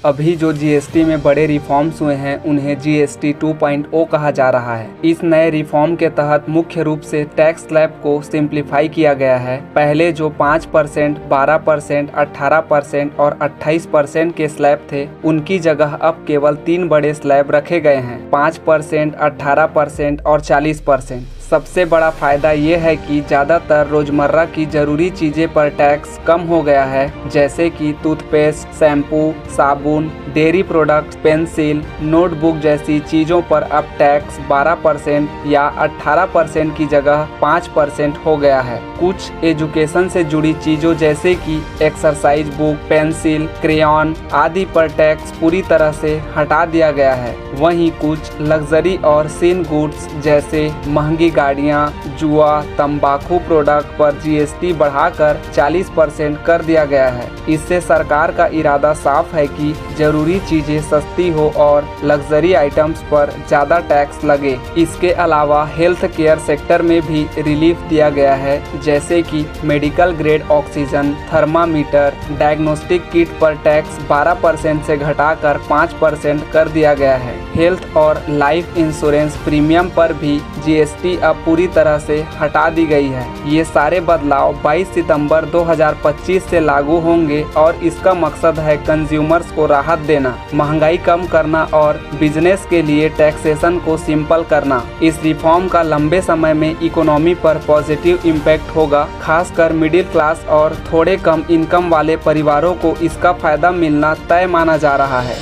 अभी जो जीएसटी में बड़े रिफॉर्म्स हुए हैं उन्हें जीएसटी 2.0 कहा जा रहा है। इस नए रिफॉर्म के तहत मुख्य रूप से टैक्स स्लैब को सिंप्लीफाई किया गया है। पहले जो 5%, 12%, 18% और 28% के स्लैब थे उनकी जगह अब केवल 3 बड़े स्लैब रखे गए हैं, 5%, 18% और 40%। सबसे बड़ा फायदा ये है कि ज़्यादातर रोज़मर्रा की ज़रूरी चीज़ें पर टैक्स कम हो गया है, जैसे कि टूथपेस्ट, शैम्पू, साबुन, डेयरी प्रोडक्ट्स, पेंसिल, नोटबुक जैसी चीज़ों पर अब टैक्स 12% या 18% की जगह 5% हो गया है। कुछ एजुकेशन से जुड़ी चीज़ों जैसे कि एक्सरसाइज बुक, पेंसिल, क्रेयॉन आदि पर टैक्स पूरी तरह से हटा दिया गया है। वहीं कुछ लग्जरी और सिन गुड्स जैसे महंगी गाड़ियां, जुआ, तंबाकू प्रोडक्ट पर जीएसटी बढ़ाकर 40% कर दिया गया है। इससे सरकार का इरादा साफ है कि जरूरी चीजें सस्ती हो और लग्जरी आइटम्स पर ज्यादा टैक्स लगे। इसके अलावा हेल्थ केयर सेक्टर में भी रिलीफ दिया गया है, जैसे कि medical grade oxygen, thermometer, diagnostic kit पर टैक्स 12% से घटाकर 5% कर दिया गया है। हेल्थ और लाइफ इंश्योरेंस प्रीमियम पर भी जीएसटी अब पूरी तरह से हटा दी गई है। ये सारे बदलाव 22 सितंबर 2025 से लागू होंगे और इसका मकसद है कंज्यूमर्स को राहत देना, महंगाई कम करना और बिजनेस के लिए टैक्सेशन को सिंपल करना। इस रिफॉर्म का लंबे समय में इकोनॉमी पर पॉजिटिव इम्पैक्ट होगा, खासकर मिडिल क्लास और थोड़े कम इनकम वाले परिवारों को इसका फायदा मिलना तय माना जा रहा है।